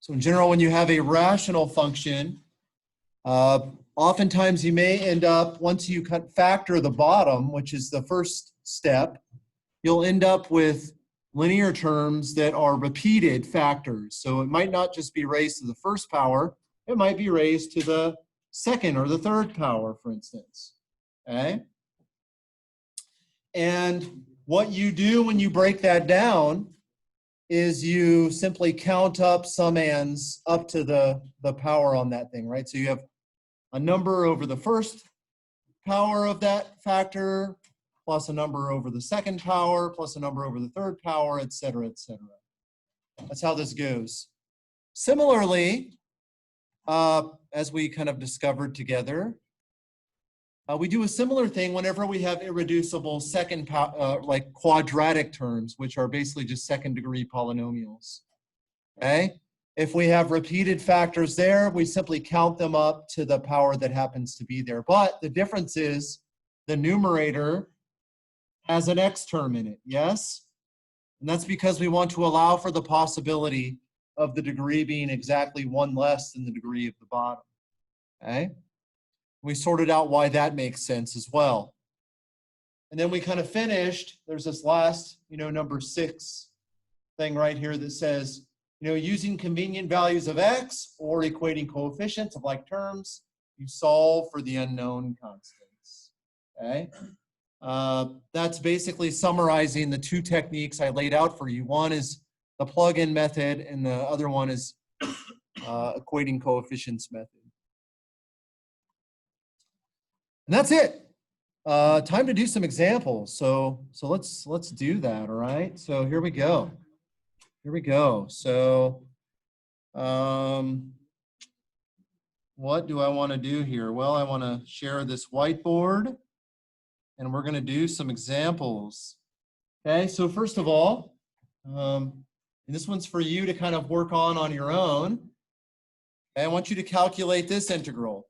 So in general, when you have a rational function, oftentimes you may end up, once you factor the bottom, which is the first step, you'll end up with linear terms that are repeated factors. So it might not just be raised to the first power, it might be raised to the second or the third power, for instance. Okay? And what you do when you break that down is you simply count up summands up to the power on that thing, right? So you have a number over the first power of that factor, plus a number over the second power, plus a number over the third power, et cetera, et cetera. That's how this goes. Similarly, as we kind of discovered together, we do a similar thing whenever we have irreducible second power, like quadratic terms, which are basically just second degree polynomials. Okay? If we have repeated factors there, we simply count them up to the power that happens to be there. But the difference is the numerator has an x term in it, yes? And that's because we want to allow for the possibility of the degree being exactly one less than the degree of the bottom. Okay? We sorted out why that makes sense as well. And then we kind of finished, there's this last, number 6 thing right here that says, using convenient values of x or equating coefficients of like terms, you solve for the unknown constants. Okay? That's basically summarizing the 2 techniques I laid out for you. One is the plug-in method, and the other one is equating coefficients method. And that's it. Time to do some examples. So let's do that. All right. So here we go. Here we go. So what do I want to do here? Well, I want to share this whiteboard, and we're going to do some examples. Okay. So first of all, and this one's for you to kind of work on your own. Okay, I want you to calculate this integral.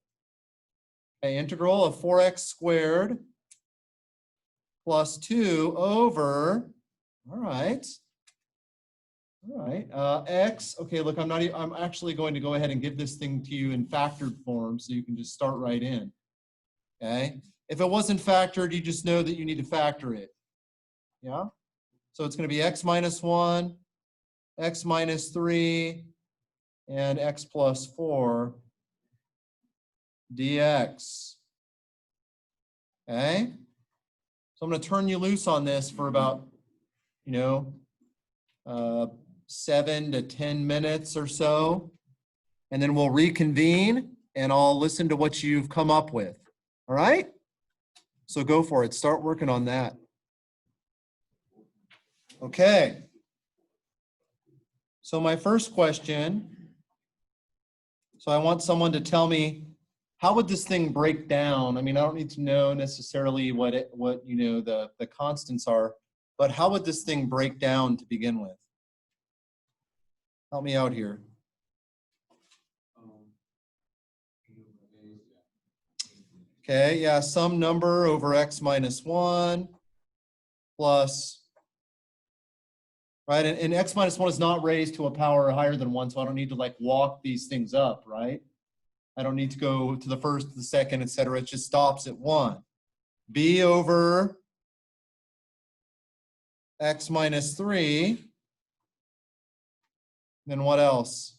Okay, integral of 4x squared plus 2 over, all right, x. Okay, look, I'm actually going to go ahead and give this thing to you in factored form, so you can just start right in. Okay, if it wasn't factored, you just know that you need to factor it. Yeah, so it's going to be x minus 1, x minus 3, and x plus 4. Dx. Okay? So I'm going to turn you loose on this for about, 7 to 10 minutes or so. And then we'll reconvene and I'll listen to what you've come up with. All right? So go for it. Start working on that. Okay. So my first question, so I want someone to tell me, how would this thing break down? I mean, I don't need to know necessarily what the constants are, but how would this thing break down to begin with? Help me out here. Okay, yeah, some number over x minus 1 plus, right? And x minus 1 is not raised to a power higher than 1, so I don't need to like walk these things up, right? I don't need to go to the first, to the second, etc. It just stops at 1. B over x minus 3. Then what else?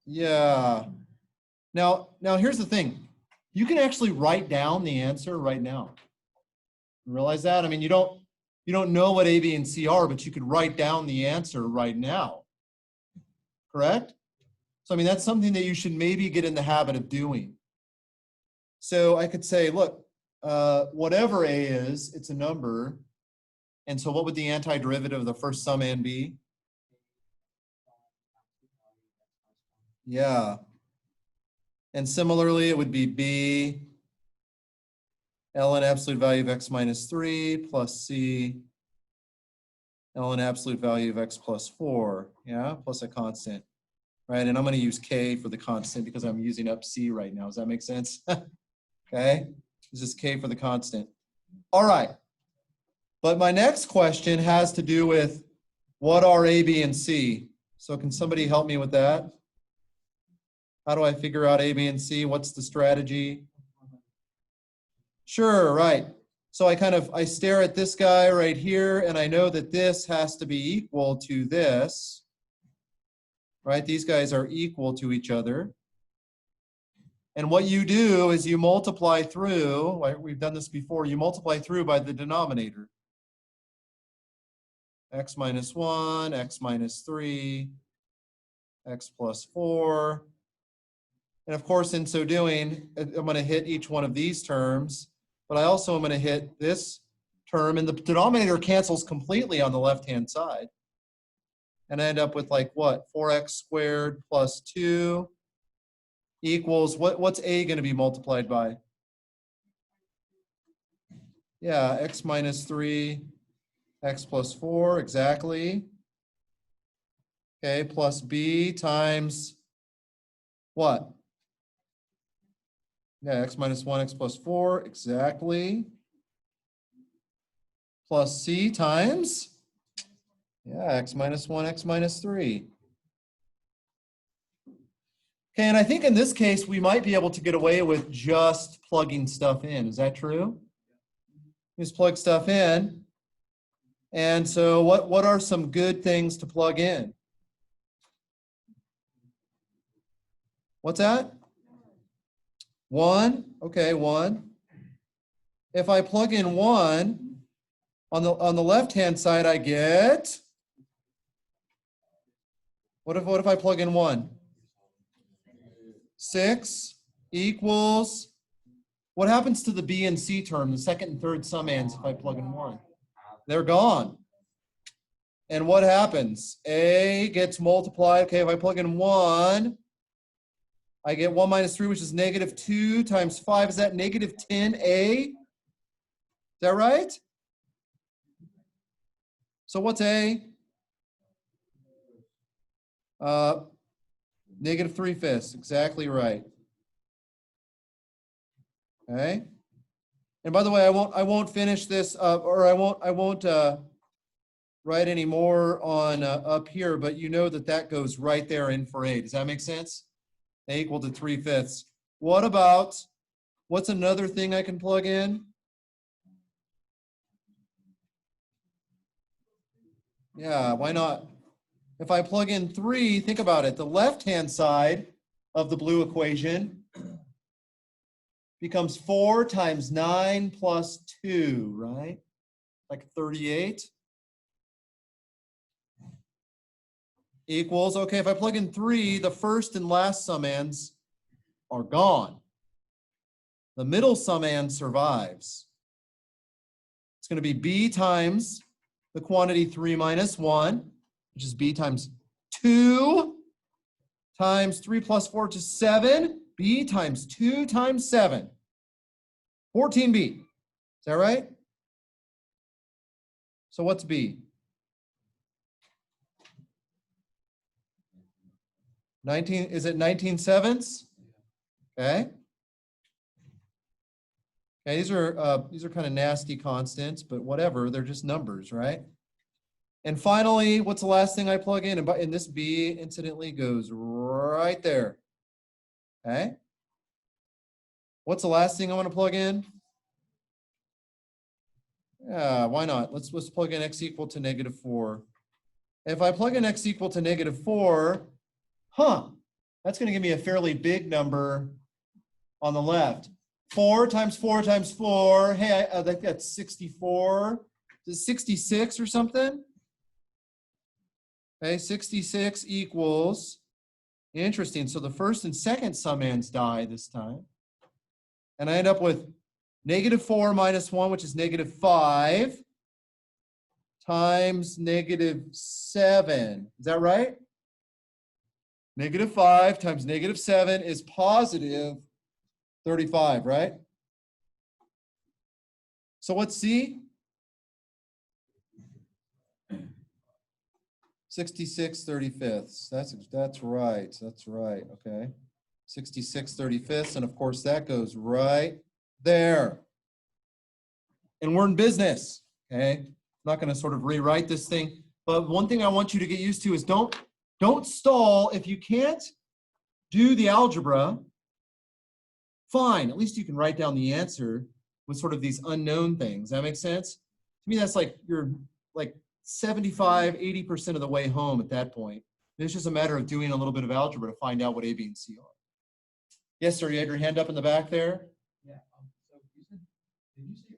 Yeah. Now here's the thing. You can actually write down the answer right now. Realize that? I mean, you don't know what A, B, and C are, but you could write down the answer right now. Correct? So, I mean, that's something that you should maybe get in the habit of doing. So I could say, look, whatever A is, it's a number. And so what would the antiderivative of the first summand be? Yeah. And similarly, it would be B, ln absolute value of x minus 3 plus C, ln absolute value of x plus 4, yeah, plus a constant, right? And I'm going to use K for the constant because I'm using up C right now. Does that make sense? Okay, this is K for the constant. All right. But my next question has to do with what are A, B, and C? So can somebody help me with that? How do I figure out A, B, and C? What's the strategy? Sure, right. So I stare at this guy right here, and I know that this has to be equal to this, right? These guys are equal to each other. And what you do is you multiply through, right? We've done this before, you multiply through by the denominator. X minus 1, X minus 3, X plus 4. And of course, in so doing, I'm going to hit each one of these terms, but I also am going to hit this term, and the denominator cancels completely on the left-hand side. And I end up with like what? 4x squared plus 2 equals, what's A going to be multiplied by? Yeah, X minus 3, X plus 4, exactly. Okay, plus B times what? Yeah, X minus 1, X plus 4, exactly. Plus C times, yeah, X minus 1, X minus 3. Okay, and I think in this case, we might be able to get away with just plugging stuff in. Is that true? Just plug stuff in. And so what are some good things to plug in? What's that? 1, okay, 1. If I plug in 1, on the left-hand side, I get, what if I plug in 1? 6 equals, what happens to the B and C term, the second and third summands, if I plug in 1? They're gone. And what happens? A gets multiplied. Okay, if I plug in 1, I get 1 minus 3, which is negative 2 times 5. Is that negative 10A? Is that right? So what's A? Negative 3/5, exactly right. Okay. And by the way, I won't finish this, or I won't write any more on up here, but you know that goes right there in for A. Does that make sense? A equal to 3/5. What about, what's another thing I can plug in? Yeah, why not? If I plug in 3, think about it. The left-hand side of the blue equation becomes 4 times 9 plus 2, right? Like 38. Equals, okay, if I plug in 3, the first and last summands are gone. The middle summand survives. It's going to be B times the quantity 3 minus 1, which is B times 2 times 3 plus 4, which is 7. B times 2 times 7. 14B. Is that right? So what's B? 19, is it 19/7? Okay. Okay, these are kind of nasty constants, but whatever, they're just numbers, right? And finally, what's the last thing I plug in? And this B, incidentally, goes right there. Okay. What's the last thing I want to plug in? Yeah, why not? Let's plug in x equal to negative 4. If I plug in x equal to negative 4, that's going to give me a fairly big number on the left. 4 times 4 times 4. Hey, I think that's 64. Is it 66 or something? Okay, 66 equals, interesting. So the first and second summands die this time. And I end up with negative 4 minus 1, which is negative 5, times negative 7. Is that right? Negative 5 times negative 7 is positive 35, right? So what's C? 66/35. That's right. That's right. Okay. 66/35, and of course that goes right there. And we're in business. Okay. I'm not going to sort of rewrite this thing. But one thing I want you to get used to is don't stall. If you can't do the algebra, fine. At least you can write down the answer with sort of these unknown things. That makes sense? To me, that's like you're like 75, 80% of the way home at that point. It's just a matter of doing a little bit of algebra to find out what A, B, and C are. Yes, sir. You had your hand up in the back there? Yeah. So you said, did you say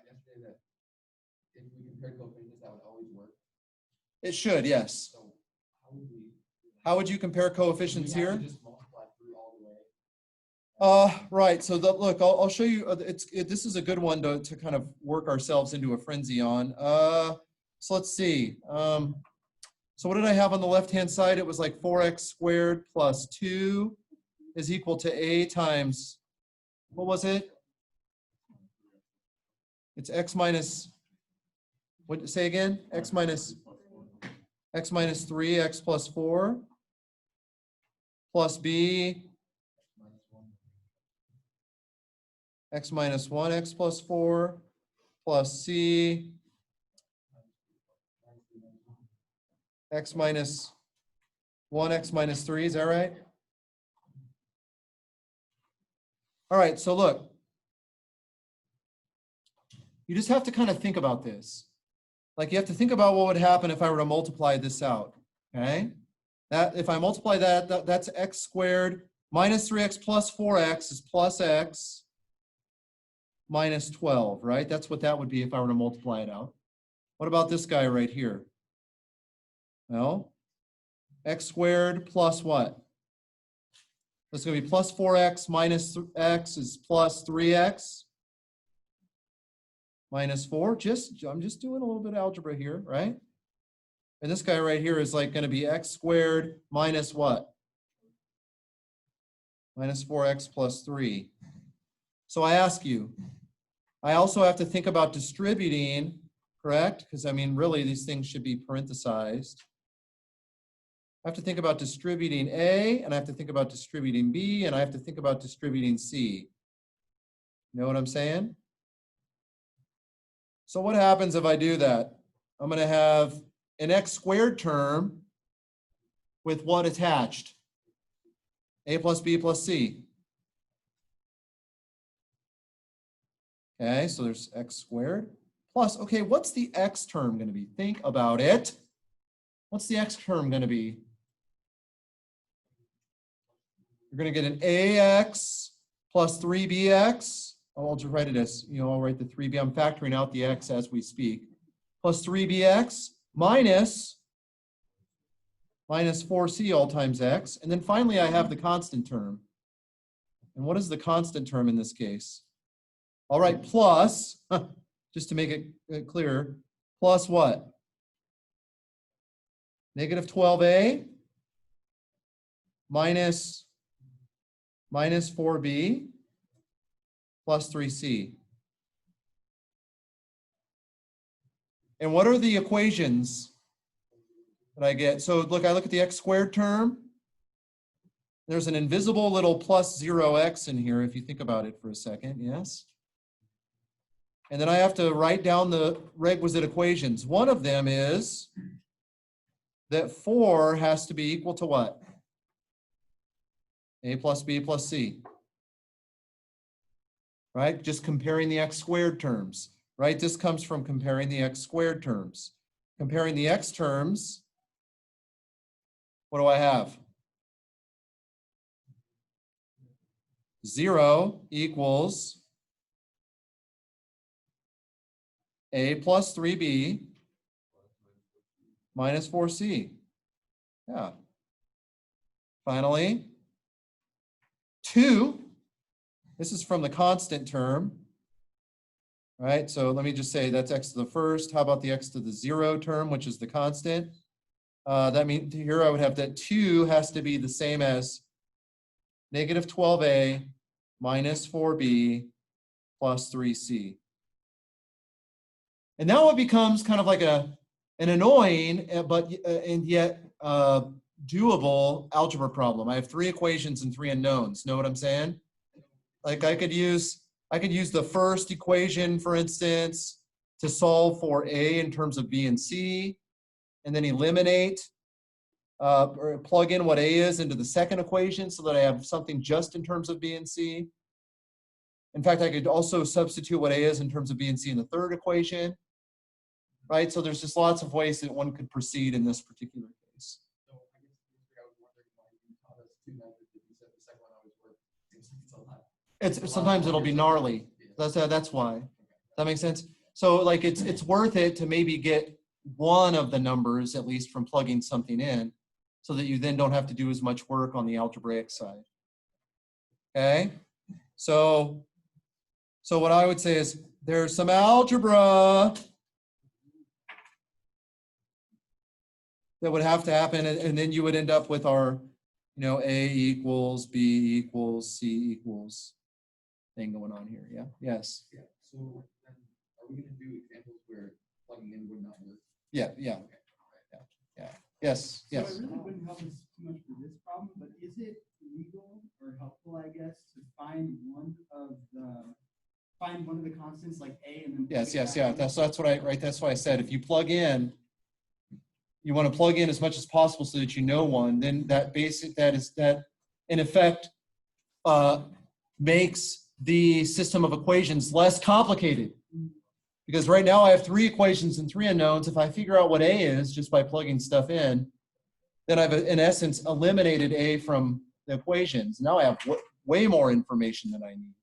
yesterday that if we compare coefficients, that would always work? It should, yes. So how would we? How would you compare coefficients here? Just multiply through all the way. Right. So look, I'll show you. This is a good one to kind of work ourselves into a frenzy on. So let's see. So what did I have on the left-hand side? It was like 4x squared plus 2 is equal to A times, what was it? It's x minus, what, say again? X minus 3, x plus 4, plus B, x minus 1, x plus 4, plus C, x minus 1, x minus 3, is that right? All right, so look, you just have to kind of think about this. Like you have to think about what would happen if I were to multiply this out, okay? That if I multiply that, that's x squared minus 3x plus 4x is plus x minus 12, right? That's what that would be if I were to multiply it out. What about this guy right here? Well, x squared plus what? That's going to be plus 4x minus x is plus 3x minus 4. I'm just doing a little bit of algebra here, right? And this guy right here is like going to be x squared minus what? Minus 4x plus 3. So I ask you, I also have to think about distributing, correct? Because I mean, really, these things should be parenthesized. I have to think about distributing A, and I have to think about distributing B, and I have to think about distributing C. You know what I'm saying? So what happens if I do that? I'm going to have an x squared term with what attached? A plus B plus C. Okay, so there's x squared plus, okay, what's the x term going to be? Think about it. What's the x term going to be? You're going to get an ax plus 3bx. I'll just write it as, I'll write the 3b. I'm factoring out the x as we speak. Plus 3bx minus 4c all times x. And then finally, I have the constant term. And what is the constant term in this case? All right, plus, just to make it clearer, plus what? Negative 12a minus 4b plus 3c. And what are the equations that I get? So look, I look at the x squared term. There's an invisible little plus 0x in here, if you think about it for a second, yes? And then I have to write down the requisite equations. One of them is that 4 has to be equal to what? A plus B plus C. Right? Just comparing the x squared terms. Right? This comes from comparing the x squared terms. Comparing the x terms, what do I have? 0 equals A plus 3B minus 4C. Yeah. Finally, 2, this is from the constant term, right? So let me just say that's x to the first. How about the x to the 0 term, which is the constant? That means here I would have that 2 has to be the same as negative 12a minus 4b plus 3c. And now it becomes kind of like an annoying, and yet doable algebra problem. I have 3 equations and 3 unknowns. Know what I'm saying? Like I could use the first equation, for instance, to solve for A in terms of B and C. and then eliminate or plug in what A is into the second equation so that I have something just in terms of B and C. In fact, I could also substitute what A is in terms of B and C in the third equation, right? So there's just lots of ways that one could proceed in this particular case. So I guess I was wondering why you taught us two methods if you said the second one always works. It's a lot. Sometimes it'll be gnarly. That's why. Does that make sense? So like it's worth it to maybe get one of the numbers at least from plugging something in, so that you then don't have to do as much work on the algebraic side. Okay? So what I would say is there's some algebra that would have to happen, and then you would end up with our, A equals B equals C equals thing going on here. Yeah? Yes? Yeah. So then are we going to do examples where plugging in would not work? Yeah. Okay. Yeah. Yes. So it really wouldn't help us too much for this problem, but is it legal or helpful, I guess, to find one of the constants like A and then Yes. That's what that's why I said if you plug in, you want to plug in as much as possible so that you know one. Then that in effect makes the system of equations less complicated. Because right now I have 3 equations and 3 unknowns. If I figure out what A is just by plugging stuff in, then I've in essence eliminated A from the equations. Now I have way more information than I need.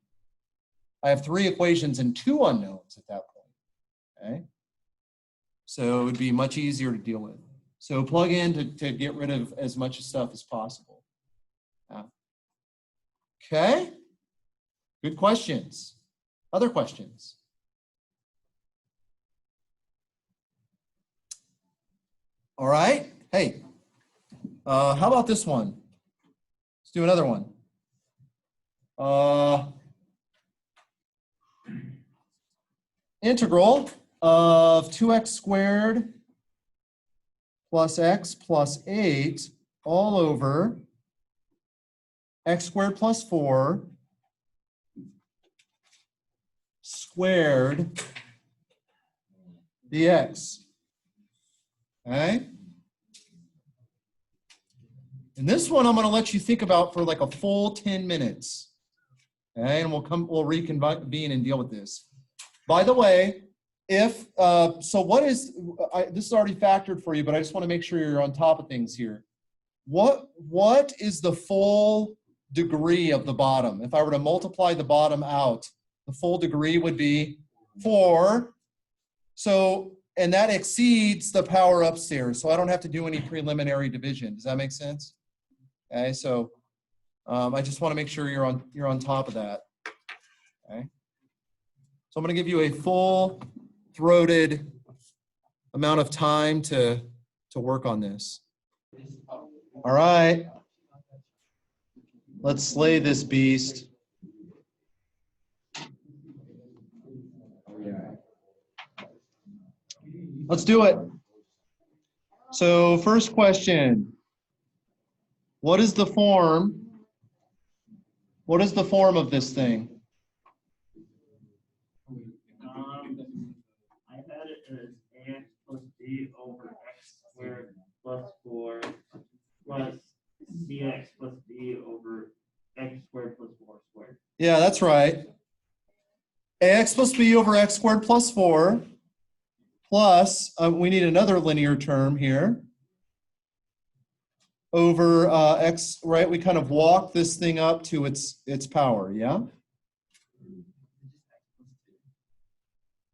I have 3 equations and 2 unknowns at that point. Okay? So it would be much easier to deal with. So plug in to get rid of as much stuff as possible. Okay? Good questions. Other questions? All right. Hey, how about this one? Let's do another one. Integral of 2x squared plus x plus 8 all over x squared plus 4 squared dx. Okay? And this one I'm going to let you think about for like a full 10 minutes. Okay? And we'll reconvene and deal with this. By the way, this is already factored for you, but I just want to make sure you're on top of things here. What is the full degree of the bottom? If I were to multiply the bottom out, the full degree would be 4. So, and that exceeds the power upstairs, so I don't have to do any preliminary division. Does that make sense? Okay, so I just want to make sure you're on top of that. Okay. So I'm going to give you a full-throated amount of time to work on this. All right. Let's slay this beast. Let's do it. So first question. What is the form? What is the form of this thing? I had it as ax plus b over x squared plus 4 plus cx plus b over x squared plus 4 squared. Yeah, that's right. Ax plus b over x squared plus 4 plus, we need another linear term here, over x, right? We kind of walk this thing up to its power, yeah?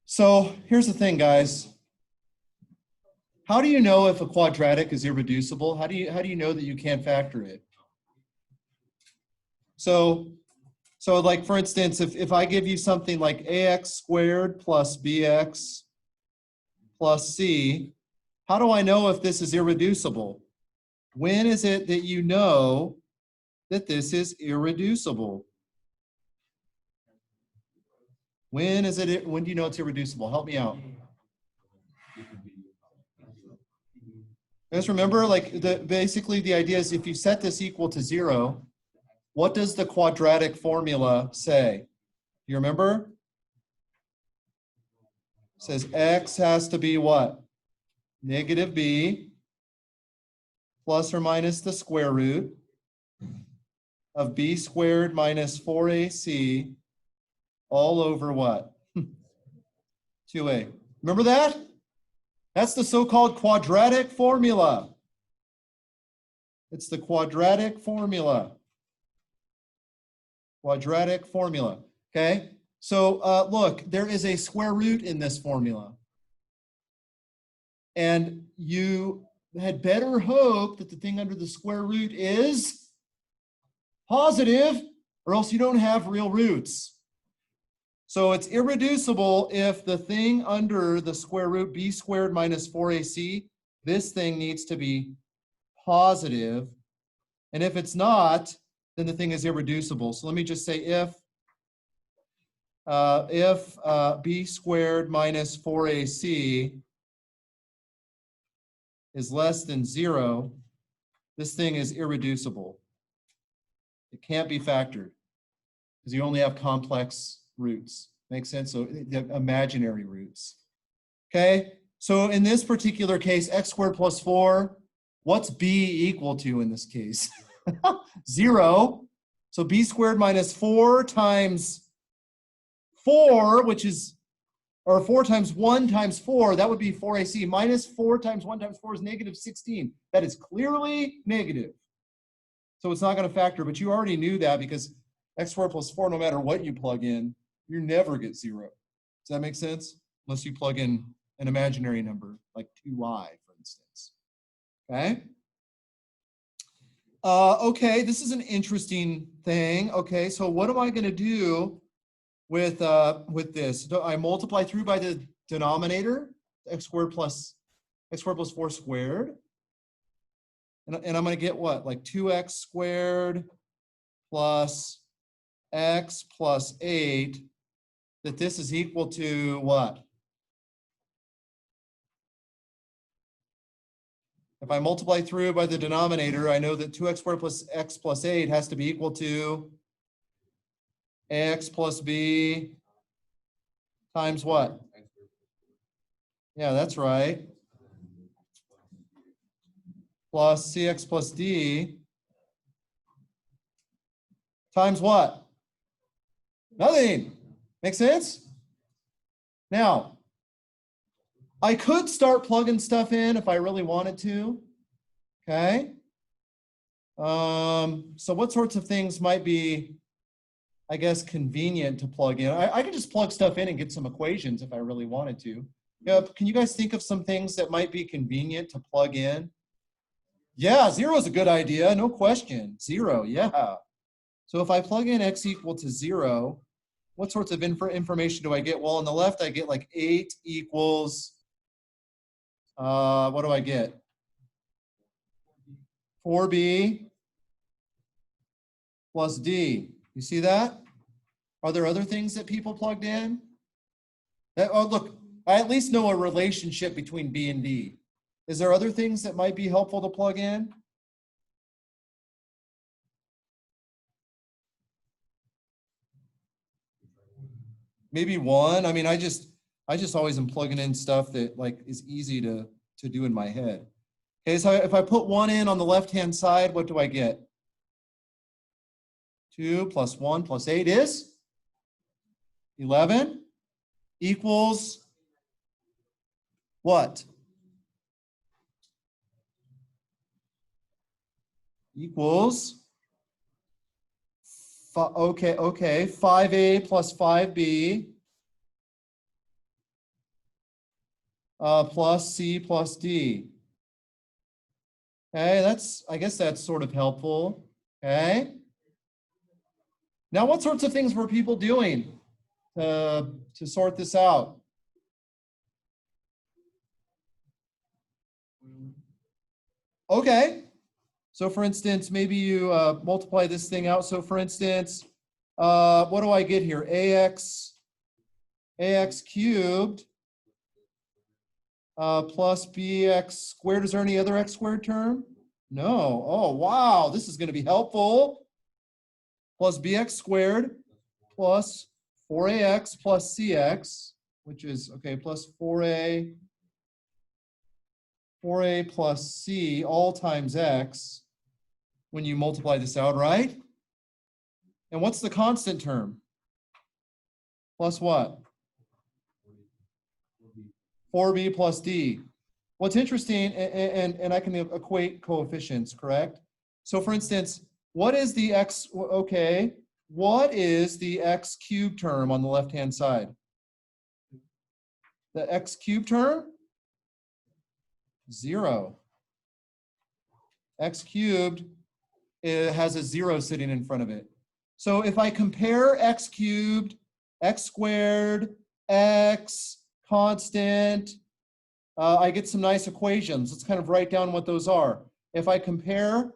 So here's the thing, guys. How do you know if a quadratic is irreducible? How do you know that you can't factor it? So like, for instance, if I give you something like ax squared plus bx plus c, how do I know if this is irreducible? When is it that you know that this is irreducible? When do you know it's irreducible? Help me out. Guys, remember, like, basically the idea is if you set this equal to 0, what does the quadratic formula say? You remember? It says x has to be what? negative b plus or minus the square root of b squared minus 4ac all over what? 2a. Remember that? That's the so-called quadratic formula. It's the quadratic formula. Quadratic formula. Okay? So look, there is a square root in this formula. And you had better hope that the thing under the square root is positive, or else you don't have real roots. So it's irreducible if the thing under the square root b squared minus 4ac, this thing needs to be positive. And if it's not, then the thing is irreducible. So let me just say if b squared minus 4ac is less than 0, this thing is irreducible. It can't be factored because you only have complex roots. Makes sense? So the imaginary roots. Okay, so in this particular case, x squared plus 4, what's b equal to in this case? 0. So b squared minus 4 times 4, which is, or 4 times 1 times 4, that would be 4ac. Minus 4 times 1 times 4 is negative 16. That is clearly negative. So it's not going to factor, but you already knew that because x squared plus 4, no matter what you plug in, you never get 0. Does that make sense? Unless you plug in an imaginary number, like 2y, for instance. Okay? Okay, this is an interesting thing. Okay, so what am I going to do with this? Do I multiply through by the denominator, x squared plus 4 squared? And I'm going to get what? Like 2x squared plus x plus 8, that this is equal to what? If I multiply through by the denominator, I know that 2x squared plus x plus 8 has to be equal to ax plus b times what? Yeah, that's right. Plus cx plus d times what? Nothing. Make sense? Now, I could start plugging stuff in if I really wanted to. Okay. So what sorts of things might be, I guess, convenient to plug in? I could just plug stuff in and get some equations if I really wanted to. Yeah, can you guys think of some things that might be convenient to plug in? Yeah, 0 is a good idea, no question. 0, yeah. So if I plug in x equal to 0, what sorts of information do I get? Well, on the left, I get like 8 equals, what do I get? 4b plus d. You see that? Are there other things that people plugged in? Oh, look, I at least know a relationship between b and d. Is there other things that might be helpful to plug in? Maybe 1. I mean, I just always am plugging in stuff that like is easy to do in my head. Okay, so if I put 1 in on the left-hand side, what do I get? 2 plus 1 plus 8 is 11 equals what? Equals, okay, 5a plus 5b plus c plus d. Okay, I guess that's sort of helpful. Okay. Now, what sorts of things were people doing to sort this out? Okay. So for instance, maybe you multiply this thing out. So for instance, what do I get here? ax cubed plus bx squared. Is there any other x squared term? No. Oh, wow. This is going to be helpful. Plus bx squared plus 4ax plus cx, which is, okay, plus 4a 4a plus c all times x when you multiply this out, right? And what's the constant term? Plus what? 4b plus d. What's interesting, and I can equate coefficients, correct? So for instance, what is the x, okay, what is the x cubed term on the left-hand side? The x cubed term? 0. X cubed, it has a 0 sitting in front of it. So if I compare x cubed, x squared, x, constant, I get some nice equations. Let's kind of write down what those are. If I compare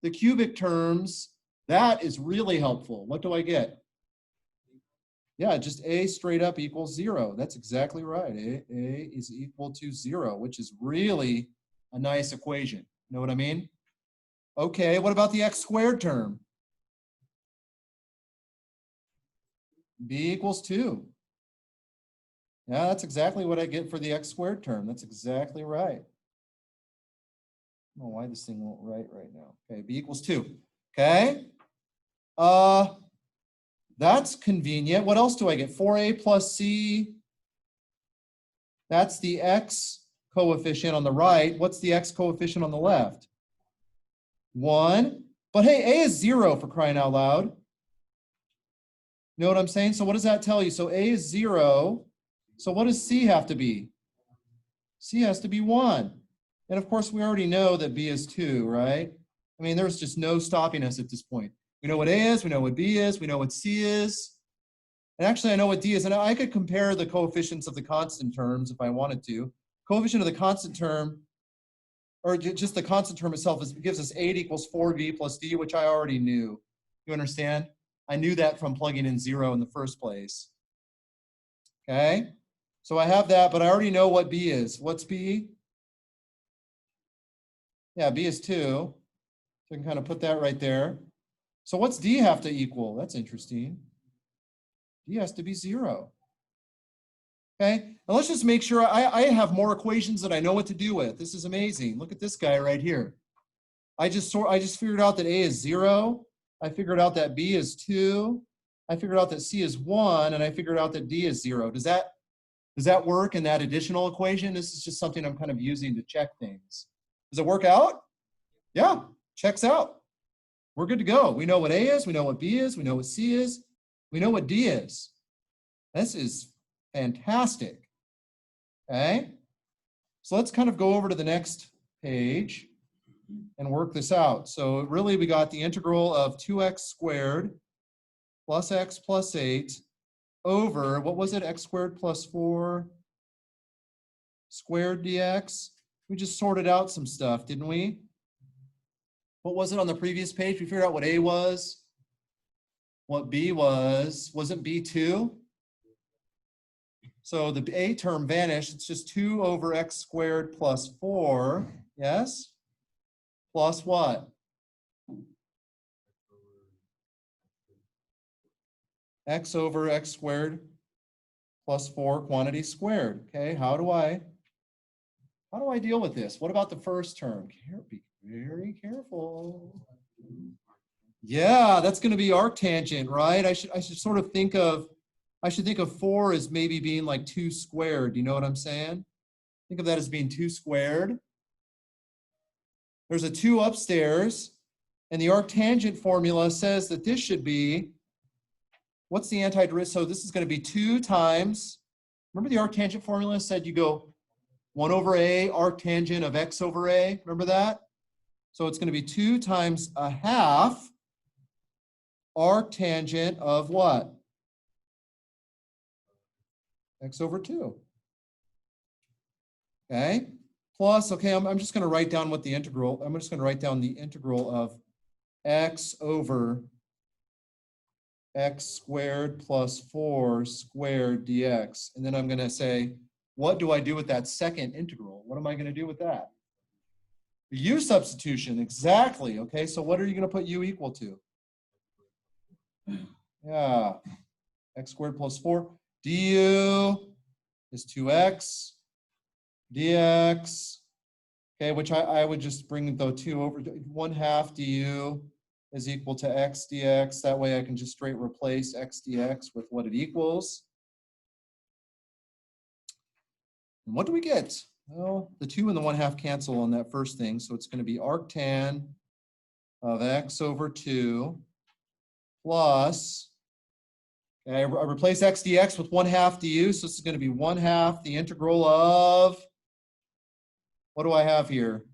the cubic terms, that is really helpful. What do I get? Yeah, just a straight up equals 0. That's exactly right. A is equal to 0, which is really a nice equation. You know what I mean? Okay, what about the x squared term? B equals 2. Yeah, that's exactly what I get for the x squared term. That's exactly right. I don't know why this thing won't write right now. Okay, b equals 2. Okay. That's convenient. What else do I get? 4a plus c. That's the x coefficient on the right. What's the x coefficient on the left? 1. But hey, a is 0 for crying out loud. You know what I'm saying? So what does that tell you? So a is 0. So what does c have to be? C has to be 1. And of course, we already know that b is 2, right? I mean, there's just no stopping us at this point. We know what a is, we know what b is, we know what c is. And actually, I know what d is. And I could compare the coefficients of the constant terms if I wanted to. Coefficient of the constant term, or just the constant term itself, gives us 8 equals 4b plus d, which I already knew. You understand? I knew that from plugging in 0 in the first place. Okay? So I have that, but I already know what b is. What's b? Yeah, b is 2. So I can kind of put that right there. So what's d have to equal? That's interesting. D has to be 0. Okay, now let's just make sure I have more equations that I know what to do with. This is amazing. Look at this guy right here. I just figured out that a is 0. I figured out that b is 2. I figured out that c is 1, and I figured out that d is 0. Does that work in that additional equation? This is just something I'm kind of using to check things. Does it work out? Yeah, checks out. We're good to go. We know what a is, we know what b is, we know what c is, we know what d is. This is fantastic. Okay, so let's kind of go over to the next page and work this out. So really we got the integral of 2x squared plus x plus 8 over, what was it, x squared plus 4 squared dx. We just sorted out some stuff, didn't we? What was it on the previous page? We figured out what a was, what b was. Wasn't b 2? So the a term vanished. It's just 2 over x squared plus 4, yes? Plus what? X over x squared plus 4 quantity squared. Okay, how do I deal with this? What about the first term? Be very careful. Yeah, that's going to be arctangent, right? I should sort of think of, I should think of 4 as maybe being like 2 squared. You know what I'm saying? Think of that as being 2 squared. There's a 2 upstairs, and the arctangent formula says that this should be, what's the antiderivative? So this is going to be 2 times, remember the arctangent formula said you go 1 over a arctangent of x over a, remember that? So it's going to be 2 times a half arctangent of what? X over 2. Okay, plus, okay, I'm just going to write down what the integral, I'm just going to write down the integral of x over x squared plus 4 squared dx. And then I'm going to say, what do I do with that second integral? What am I going to do with that? The u substitution, exactly. Okay, so what are you going to put u equal to? Yeah, x squared plus 4. Du is 2x dx. Okay, which I would just bring the 2 over, 1/2 du is equal to x dx. That way I can just straight replace x dx with what it equals. And what do we get? Well, the 2 and the 1/2 cancel on that first thing, so it's going to be arctan of x over 2 plus, okay, I replace x dx with 1/2 du, so this is going to be 1/2 the integral of, what do I have here?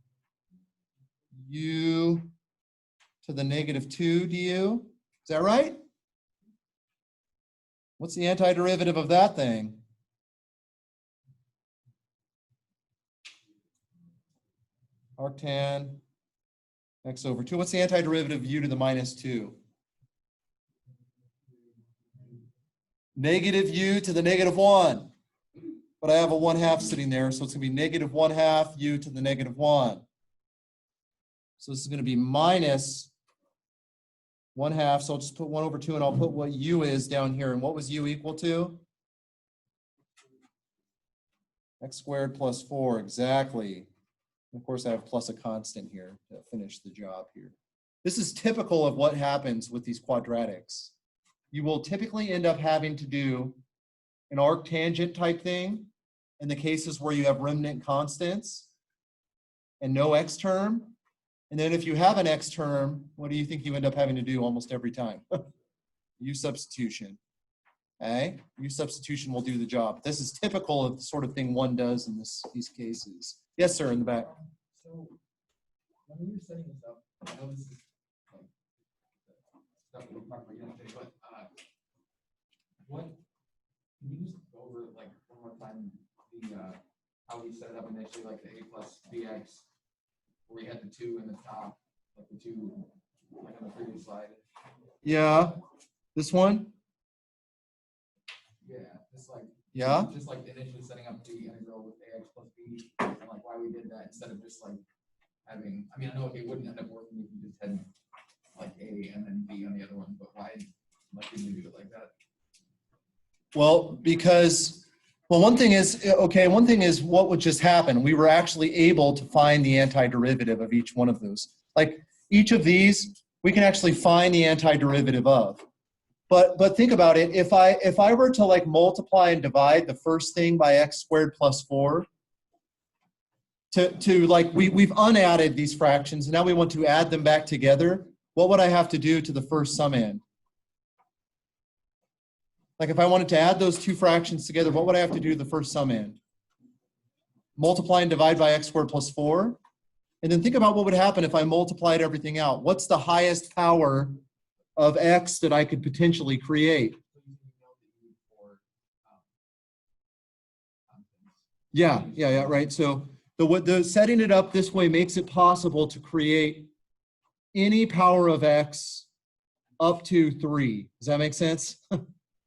U to the -2 du. Is that right? What's the antiderivative of that thing? Arctan x over 2. What's the antiderivative of u to the -2? -u to the -1. But I have a 1/2 sitting there, so it's going to be -1/2 u to the -1. So this is going to be minus 1/2. So I'll just put 1 over 2 and I'll put what u is down here. And what was u equal to? X squared plus 4, exactly. Of course, I have plus a constant here to finish the job here. This is typical of what happens with these quadratics. You will typically end up having to do an arctangent type thing in the cases where you have remnant constants and no x term. And then if you have an x term, what do you think you end up having to do almost every time? U substitution. Okay? U substitution will do the job. This is typical of the sort of thing one does in these cases. Yes, sir, in the back. So when we were setting this up, I know this is like stuff we talked about yesterday, but what can you just go over like one more time the how we set it up initially, like the a plus bx, where we had the 2 in the top, like the 2 like on the previous slide. Yeah. This one? Yeah, just like Yeah. just like initially setting up the integral with ax plus b, and like why we did that instead of just like having. I mean, I know it wouldn't end up working if you just had like a and then b on the other one, but why like did we do it like that? Well, because, well, one thing is what would just happen. We were actually able to find the antiderivative of each one of those. Like each of these, we can actually find the antiderivative of. But think about it. If I were to like multiply and divide the first thing by x squared plus 4, to like we've unadded these fractions and now we want to add them back together, what would I have to do to the first summand? Like if I wanted to add those 2 fractions together, what would I have to do to the first summand? Multiply and divide by x squared plus 4. And then think about what would happen if I multiplied everything out. What's the highest power of x that I could potentially create? Yeah, right. So the setting it up this way makes it possible to create any power of x up to 3. Does that make sense?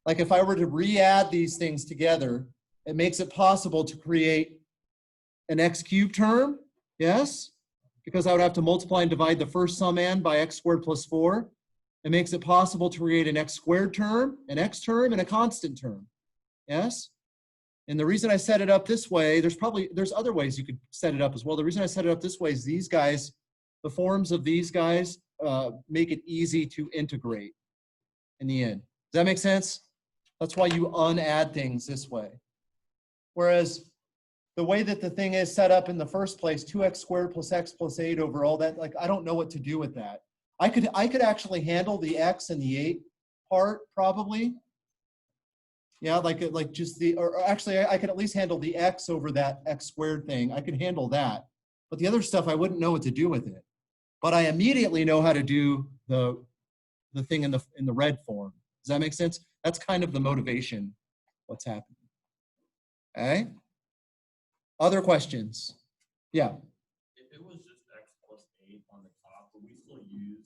Like if I were to re-add these things together, it makes it possible to create an x cubed term, yes? Because I would have to multiply and divide the first summand by x squared plus 4. It makes it possible to create an x squared term, an x term, and a constant term, yes? And the reason I set it up this way, there's other ways you could set it up as well. The reason I set it up this way is these guys, the forms of these guys make it easy to integrate in the end. Does that make sense? That's why you unadd things this way. Whereas the way that the thing is set up in the first place, 2x squared plus x plus 8 over all that, like I don't know what to do with that. I could actually handle the x and the 8 part probably. Yeah, like just the, or actually I could at least handle the x over that x squared thing. I could handle that. But the other stuff I wouldn't know what to do with it. But I immediately know how to do the thing in the red form. Does that make sense? That's kind of the motivation, what's happening. Okay? Other questions? Yeah. If it was just x plus 8 on the top, would we still use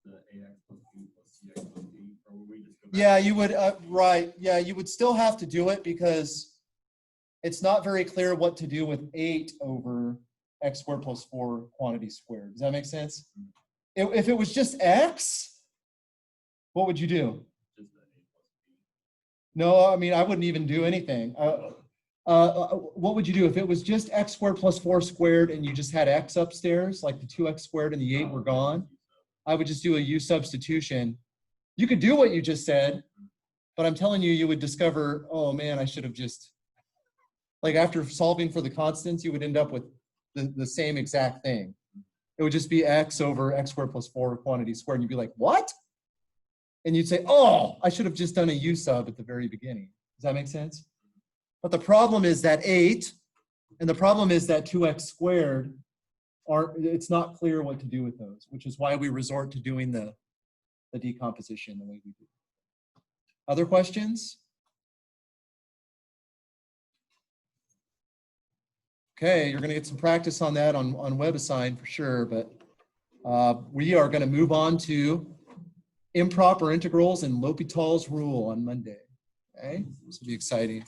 the ax plus b plus cx plus d, or would we just go back? Yeah, you would, right. Yeah, you would still have to do it because it's not very clear what to do with 8 over x squared plus 4 quantity squared. Does that make sense? If it was just x, what would you do? Just the a plus b. No, I mean, I wouldn't even do anything. what would you do if it was just x squared plus 4 squared and you just had x upstairs, like the 2x squared and the 8 were gone? I would just do a u substitution. You could do what you just said, but I'm telling you, you would discover, oh man, I should have just, like after solving for the constants, you would end up with the same exact thing. It would just be x over x squared plus 4 quantity squared, and you'd be like, what? And you'd say, oh, I should have just done a u sub at the very beginning. Does that make sense? But the problem is that 8, and the problem is that 2x squared, it's not clear what to do with those, which is why we resort to doing the decomposition the way we do. Other questions? Okay, you're going to get some practice on that on WebAssign for sure, but we are going to move on to improper integrals and L'Hopital's rule on Monday. Okay, this will be exciting.